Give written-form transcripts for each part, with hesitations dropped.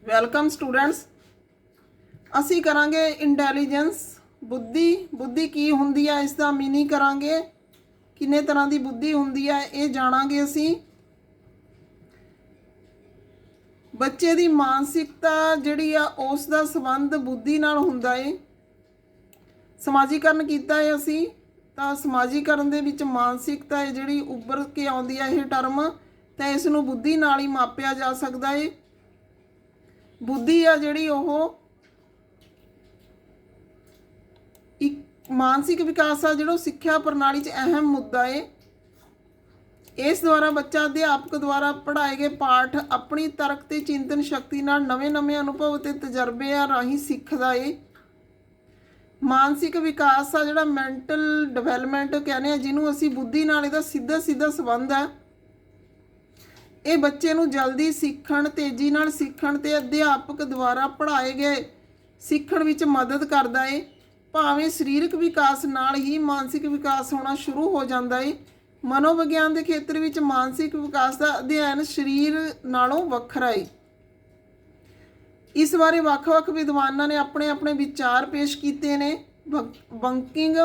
Welcome students. असी करांगे intelligence बुद्धि। बुद्धि की हुंदी है, इसका मीनिंग करांगे। किन्ने तरह की बुद्धि हुंदी है ये जाणांगे असी। बच्चे की मानसिकता जिहड़ी आ उस दा संबंध बुद्धि नाल हुंदा है। समाजीकरण कीता है असी तां समाजीकरण दे विच मानसिकता है जिहड़ी उभर के आउंदी है यह टर्म, तो इस नूं बुद्धि नाल ही मापिया जा सकदा है। बुद्धि आ जिहड़ी ओह एक मानसिक विकास आ जिहड़ा सिक्ख्या प्रणाली च अहम मुद्दा है। इस द्वारा बच्चा अध्यापक द्वारा पढ़ाए गए पाठ अपनी तर्क ते चिंतन शक्ति नाल नवे नवे अनुभव ते तजर्बे राही सीखदा है। मानसिक विकास आ जिहड़ा मैंटल डिवेलपमेंट कहने जिन्हों असी बुद्धि नाल इहदा सीधा सीधा संबंध है। ये बच्चे नूं जल्दी सीखण, तेजी नाल सीखण ते अध्यापक द्वारा पढ़ाए गए सीखण विच मदद करदा है। भावें सरीरक विकास नाल ही मानसिक विकास होना शुरू हो जाता है। मनोविग्यान के खेत्र विच मानसिक विकास का अध्ययन शरीर नालों वखरा है। इस बारे वख-वख विद्वानां ने अपने अपने विचार पेश किए ने। बंकिंग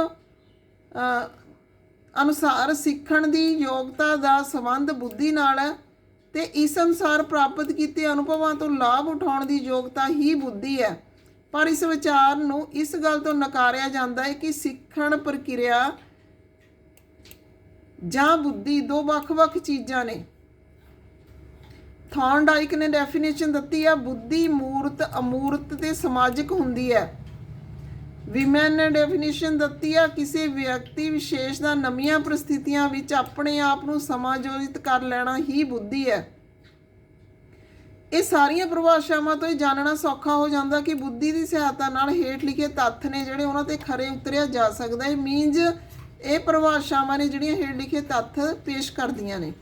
अनुसार सीखण की योग्यता का संबंध बुद्धि नाल है ते इस अनुसार प्राप्त किए अनुभवों तो लाभ उठाने की योग्यता ही बुद्धि है। पर इस विचार नूं इस गल तो नकारिया जाता है कि सीखण प्रक्रिया जां बुद्धि दो वख-वख चीज़ां ने। थॉर्नडाइक ने डेफिनेशन दिती है, बुद्धि मूर्त अमूर्त ते समाजिक हुंदी है। विमैन ने डेफिनेशन दिती है, किसी व्यक्ति विशेष का नवीं परिस्थितियों विच अपने आप नूं समायोजित कर लेना ही बुद्धि है। ये सारिया परिभाषावां तो जानना सौखा हो जाता कि बुद्धि की सहायता नाल हेठ लिखे तत्थ ने जिहड़े उन्हां ते खरे उतरिया जा सकदा है। मीनज ये परिभाषावां ने जिहड़ियां हेठ लिखे तत्थ पेश करदियां ने।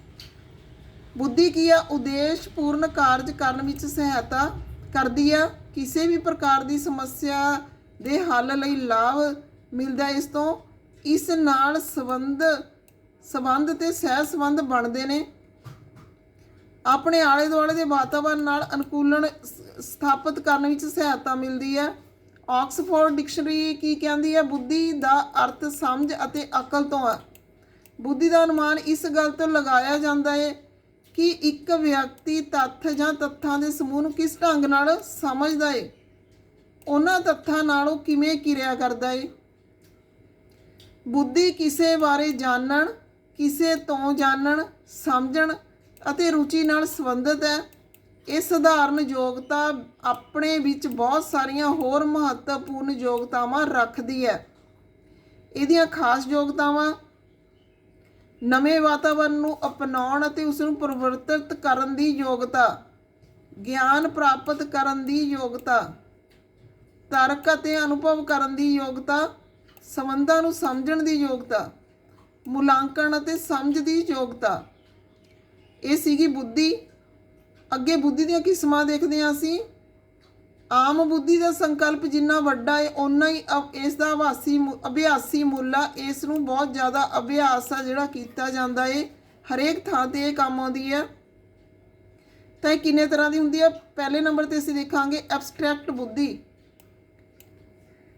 बुद्धि की आ उद्देशपूर्ण कार्य करन विच सहायता करदी है। किसी भी प्रकार की समस्या दे हल लई लाभ मिलदा है। इस तो इस नाल संबंध ते सह संबंध बनते हैं। अपने आले दुआले के वातावरण नाल अनुकूलन स्थापित करने में सहायता मिलती है। ऑक्सफोर्ड डिक्शनरी की कहती है, बुद्धि का अर्थ समझ अते अकल तो है। बुद्धि का अनुमान इस गल तो लगाया जाता है कि एक व्यक्ति तत्थ जां तत्थां दे समूह नूं किस ढंग नाल समझदा है, उन्हां तत्थां नाल ओह किवें किरिया करदा है। बुद्धि किसे बारे जानन, किसे तो जानन, समझण ਅਤੇ रुचि नाल संबंधित है। ये सधारण योग्यता अपने विच बहुत सारिया होर महत्वपूर्ण योग्यतावां रखती है। इहदियां खास योग्यतावां नवे वातावरण नूं अपनाउण अते उस नूं परिवर्तित करन दी योग्यता, ज्ञान प्राप्त करन दी योग्यता, तर्क अते अनुभव करन दी योग्यता, संबंधां नूं समझण दी योग्यता, मूल्यांकन अते समझ दी योग्यता। ये सीगी बुद्धि। अगे बुद्धि दी किस्मां देखते हैं असी। आम बुद्धि का संकल्प जिन्ना वड्डा है उन्ना ही इसका अभ्यासी मुल आ। इस नूं बहुत ज़्यादा अभ्यास आ जिहड़ा कीता जांदा है, हरेक थां ते ये काम आउंदी है। तो किन्ने तरह की हुंदी है? पहले नंबर ते असीं देखांगे एब्सट्रैक्ट बुद्धि।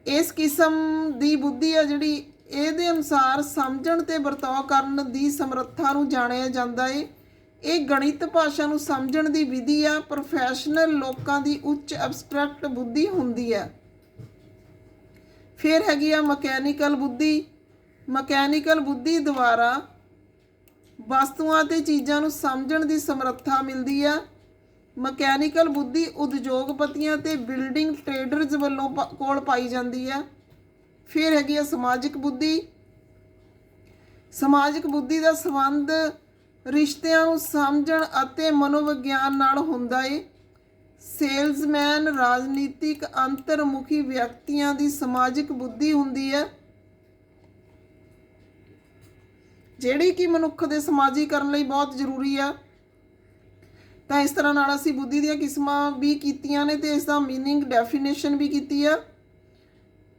इस किस्म की बुद्धि है जिहड़ी इहदे अनुसार समझण ते बर्ताव करन दी समर्था नूं जाणिया जांदा है। ये गणित भाषा नूं समझण दी विधि आ। प्रोफैशनल लोगों की उच्च एब्सट्रैक्ट बुद्धि हुंदी है। फिर हैगी आ मकैनिकल बुद्धि। मकैनिकल बुद्धि द्वारा वस्तुआं ते चीज़ां नूं समझण दी समर्था मिलदी है। मकैनिकल बुद्धि उद्योगपतियां ते बिल्डिंग ट्रेडर्स वल्लों कोल पाई जाती है। फिर हैगी आ समाजिक बुद्धि। समाजिक बुद्धि का संबंध रिश्तिਆਂ ਨੂੰ ਸਮਝਣ ਅਤੇ ਮਨੋਵਿਗਿਆਨ ਨਾਲ ਹੁੰਦਾ ਹੈ। ਸੇਲਜ਼ਮੈਨ ਰਾਜਨੀਤਿਕ ਅੰਤਰਮੁਖੀ ਵਿਅਕਤੀਆਂ ਦੀ ਸਮਾਜਿਕ ਬੁੱਧੀ ਹੁੰਦੀ ਹੈ ਜਿਹੜੀ ਕਿ ਮਨੁੱਖ ਦੇ ਸਮਾਜੀਕਰਨ ਲਈ ਬਹੁਤ ਜ਼ਰੂਰੀ ਹੈ। ਤਾਂ ਇਸ ਤਰ੍ਹਾਂ ਨਾਲ ਅਸੀਂ ਬੁੱਧੀ ਦੀਆਂ ਕਿਸਮਾਂ ਵੀ ਕੀਤੀਆਂ ਨੇ ਤੇ ਇਸ ਦਾ ਮੀਨਿੰਗ ਡੈਫੀਨੇਸ਼ਨ ਵੀ ਕੀਤੀ ਹੈ।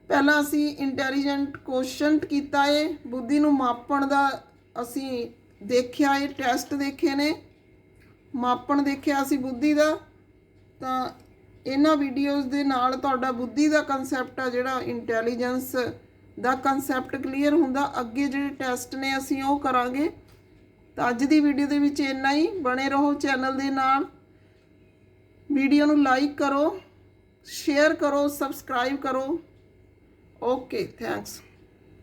ਪਹਿਲਾਂ ਅਸੀਂ ਇੰਟੈਲੀਜੈਂਟ ਕੋਸ਼ੈਂਟ ਕੀਤਾ ਹੈ। ਬੁੱਧੀ ਨੂੰ ਮਾਪਣ ਦਾ ਅਸੀਂ देखिया, टेस्ट देखे ने, मापन देखिया असी बुद्धि का। तो ਇਹਨਾਂ ਵੀਡੀਓਜ਼ ਦੇ ਨਾਲ ਤੁਹਾਡਾ ਬੁੱਧੀ ਦਾ ਕਨਸੈਪਟ ਆ ਜਿਹੜਾ ਇੰਟੈਲੀਜੈਂਸ ਦਾ ਕਨਸੈਪਟ ਕਲੀਅਰ ਹੁੰਦਾ। ਅੱਗੇ ਜਿਹੜੇ ਟੈਸਟ ਨੇ ਅਸੀਂ ਉਹ ਕਰਾਂਗੇ। ਤਾਂ ਅੱਜ ਦੀ ਵੀਡੀਓ ਦੇ ਵਿੱਚ ਇੰਨਾ ਹੀ। ਬਣੇ ਰਹੋ ਚੈਨਲ ਦੇ ਨਾਲ। ਵੀਡੀਓ ਨੂੰ ਲਾਈਕ ਕਰੋ, ਸ਼ੇਅਰ ਕਰੋ, ਸਬਸਕ੍ਰਾਈਬ ਕਰੋ। Okay, thanks.